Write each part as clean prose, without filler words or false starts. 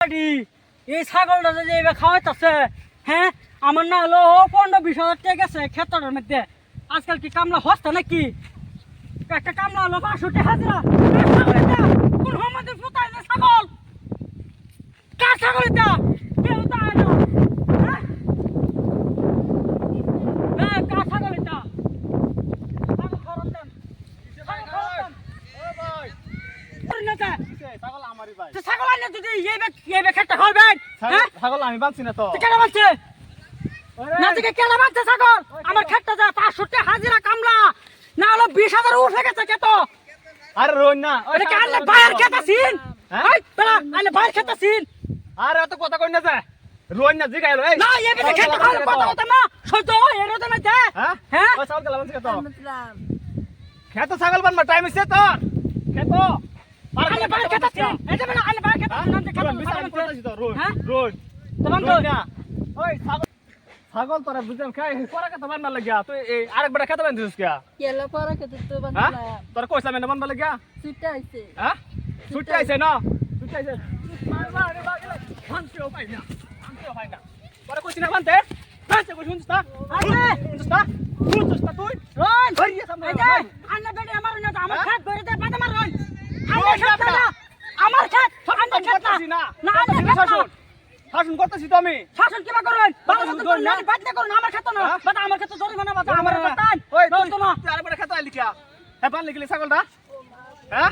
এই ছাগলটা যে এবার খাওয়াইতেছে, হ্যাঁ আমার না হলো 15-20 হাজার টাকা গেছে ক্ষেতটার মধ্যে। আজকাল কি কামলা হস্তা নাকি? একটা কামলা হলো 500 টাকা হাজিরা। কোন আমাদের কোথায় যে ছাগল? কার ছাগল এটা? কেউ তো আয় না। হ্যাঁ? হ্যাঁ, কার ছাগল এটা? ছাগল খরচ দেন। ছাগল খরচ দেন। ছাগল আমারই ভাই। ছাগল আনে যদি এই খেতটা খাওয়াবেন, হ্যাঁ? ছাগল আমি বাঁচছি না তো। কেন বলছে না থেকে কেন বলছে ছাগল? আমার খেতটা যা 500 টাকা হাজিরা কামলা না হলো 20,000 উঠে গেছে খেত। আরে রোন না। এটা কি আনলে বাইরের খেত আছিন? এই বেলা আনলে বাইরের খেত আছিন? আরে এত কথা কই না যা। রোন না জিগাইলো এই। না এই বেলা খেত খাওয়ালে কথা হতো না। সহ্য হয় এর তো না দে। হ্যাঁ? হ্যাঁ? ও ছাগল গেলাম তো। খেত ছাগল বানবা টাইম হইছে তো। খেত। আনলে বাইরের খেত আছিন? এটা বেলা আনলে বাইরের খেত আছিন? নাম খেত বিশাল করতেছি তো রোন। হ্যাঁ? রোন। তোমার তো রোন না। ওই ছাগল ছাগল তোরা বুঝাম খাই কোরা কথা বানবা লাগিয়া তুই এই আরেকবার খেতে বানছিস কি? কেলা পরা কে তো হ্যাঁ? বানলা তোরা কইছাম না বানবা লাগিয়া? সুটা আইছে হ্যাঁ? ছুটি আইছে না? ছুটি আইছে। মারবা রে বাগলে। ভাঙতেও পাই না। ভাঙতেও পাই না। তোরা কইছিস না বানতে? বানতে কই শুনছিস না? আরে শুনছিস না? শুনছিস না তুই? রন ভাই সামনে এই যে ভাই। আনলে বেটা আমার না আমার হ্যাঁ? খেত ধরে দে বাদ আমার রন। রন আমার খেত না। না। আমার খেত আমার খেত করতেছি না। না। না আমার খেত না। শাসন। শাসন করতেছি তো আমি। শাসন কিবা করুন ভালো শাসন মতো করুন করুন না। না বাদ না করুন আমার খেত না হ্যাঁ? বাদ আমার খেত জরিমানা বাদ আমার বাতান ওই দোস্ত তুই না তুই আরেকবার খেতে আইলি কিয়া? হ্যাঁ বানলি গেলি ছাগলটা? হ্যাঁ?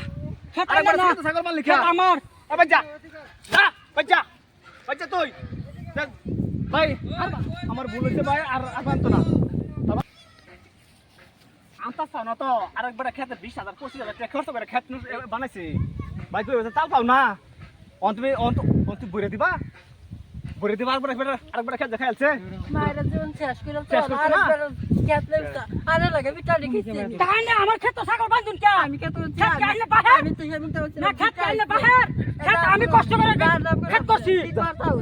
খেত আরেকবার না খেতে ছাগল বানলি কিয়া? খেত আমার এ বাচ্চা। যা বাচ্চা। বাচ্চা তুই। দেখ, ভাই আমার ভুল হইছে ভাই আর আর বানতো না। আনতা চাও না তো আরেকবার খেতে 20,000 25,000 টাকা খরচ করে খেত বানাইছি ভাই তুই তাল পাও না তুই বইরে দিবা আরেকবার খেত দেখাইছে মায়েরা যখন শেষ করে তো শেষ করছে আর না? খেত লাগতা আরে লাগে বিটা লিখিছি তাই না আমার খেত ছাগল বাঁধুন কে আমি কে তো খেত কে আইলে বাহির আমি তো আমি তো না খেত কে আইলে বাহির খেত আমি কষ্ট করে খেত করছি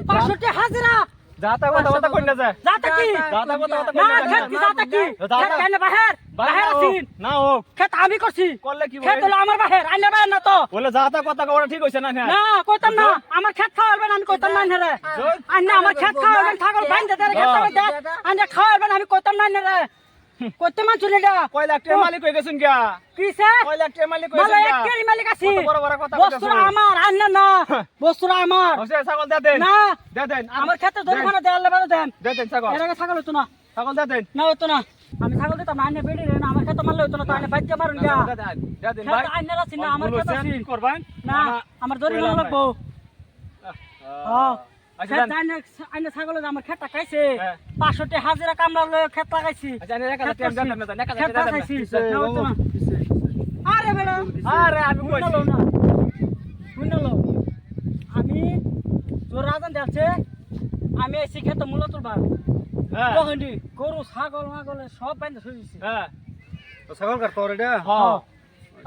500 টাকা হাজিরা যাতা কথা কই না যায় যাতা কি যাতা কথা না খেত কি যাতা কি খেত কে আইলে বাহির বাহির আছিন না হোক খেত আমি করছি করলে কি খেত হলো আমার বাহির আইলে বাহির না তো বলে যাতা কথা কওয়া ঠিক হইছে না না কইতাম না আমার খেত খাওয়াবেন আমি কইতাম না রে আন্না আমার খেত খাওয়াবেন ছাগল বাইন্ধে দে খেত দে আন্না খাওয়াবেন আমি কইতাম না রে কইতে মান চলে যা কয় লাখ টাকা মালিক হয়ে গেছেন গিয়া কিসে কয় লাখ টাকা মালিক হয়ে মালা গেছেন এক কেরি মালিক আছি কত বড় বড় কথা বস্তুরা আমার আন্না না বস্তুরা আমার হোসে ছাগল দে দেন না দে দেন আমার খেতে জরিমানা দেওয়ার লেবারে দেন দে দেন ছাগল এর আগে ছাগল হতো না ছাগল দে দেন না হতো না আমি ছাগল দিতাম না আন্না বেড়ি রে না আমার খেতে মারলে হতো না তাহলে বাইতে মারুন গা দে দেন ভাই খেতে আন্না আছি না আমার ভুল খেতে হইছে, আছি করবেন না আমার জরিমানা লাগবো হ্যাঁ আচ্ছা খেত দেন আন্না ছাগল আমার খেতটা খাইছে হ্যাঁ। 500 টাকা হাজিরা কামলা লয়ে খেত লাগাইছি আচ্ছা এনে 1000 টাকা দেন না 1000 খেত টাকা দেন লাগাইছি না হতো না আরে বেড়া আরে আমি কইছি শুনলো না শুনলো আমি তোর রাজন যাচ্ছে আমি এসে খেতে মূল্য তুলবার হ্যাঁ কখনই গরু ছাগল মাগলে সব বাইন্দা শুয়েছি হ্যাঁ তো ছাগল কার তোর এটা হ্যাঁ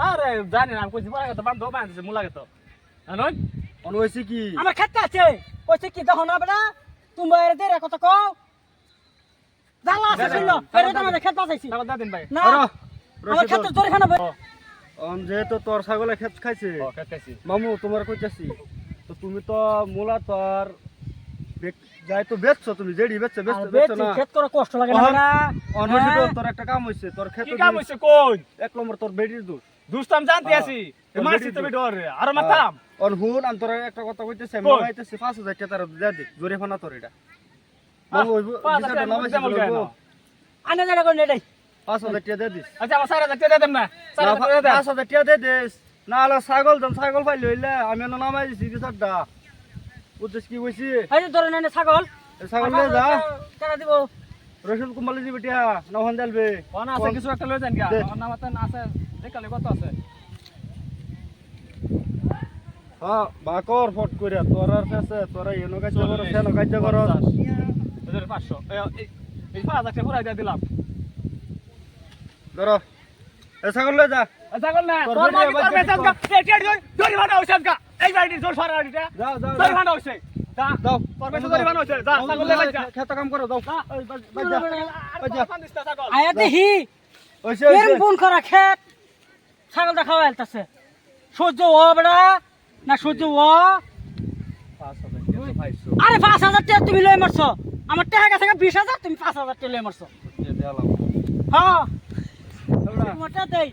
আরে জানি না আমি কইছি বড় কথা বান্ধব বান্ধছে মুলা গেত জানো অন হইছে কি আমার খেতে আছে কইছে কি দেখো না বেটা তুমি এর দেরে কত কও জালা আছে শুনলো এর তো আমাদের খেত বাঁচাইছি ছাগল দে দেন ভাই না আরে আমার খেতে জোরে খানা অন যেহেতু তোর ছাগলে খেত খাইছে ও কাটাইছি মামু তোমার কইতাছি তো তুমি তো মূলা তোর যাই তো বেচছো তুমি যেডি বেচছো বেচছো না খেত করে কষ্ট লাগে না বেটা অন হইছে তো তোর একটা কাম হইছে তোর খেত কি কাম হইছে কোন এক নম্বর তোর বেডির দুধ দুস্তাম জানতে আছি মারছি তুমি ডর আর মারতাম অন হুন আমি তোর একটা কথা কইতেছি আমি কই? নামাইতেছি 5000 টাকা তার দে দে জোরে ফানা তোর এটা মামু ওই বিচারটা নামাইছি বলবো আনে জানা কোন এটাই 5000 টাকা দে দিস আচ্ছা আমার 4000 টাকা দেন না 4000 টাকা দেন 5000 টাকা দে দিস না হলে ছাগল পাইলে হইলে আমি নামাই দিছি বিচারটা বুঝছিস কি কইছি এই যে ধরে নেনে ছাগল ছাগল নিয়ে যা কেন দিব রসুন কুমালি দিবি টিয়া নহন দেলবে কোন আছে কিছু একটা লই যান গা দে। আমার নামাতে আছে দেখালে কত আছে হ্যাঁ বাকর ফট করে তোর আর কাছে তোরা এনো কাজ করো সেনো কাজ করো 500 এই 5000 টাকা পুরাই দিয়ে দিলাম ধরো এ ছাগল লয়ে যা ছাগল না তোর তোর বেটি মাগি তোর বাচ্চা বেতন গা এটি দড়ি বানা হইছে গা এই বাড়ি জোর সারা আড়িটা যাও যাও দড়ি বানা হইছে যা দাও তোর বেতন দড়ি বানা হইছে যা ছাগল লে বাচ্চা খেত কাম করো দাও বাজা বাজা ছাগল আয়া দেখি ওইছে এর কোন করা খেত ছাগলটা খাওয়া আলতাছে সহ্য ও বেড়া না সহ্য ও 5,000 টাকা পাইছো আরে 5,000 টাকা তুমি লয়ে মারছো আমার টাকা কাছে 20,000 তুমি 5,000 টাকা লয়ে মারছো দিয়ে দিলাম হ্যাঁ তোমরা মোটা দেই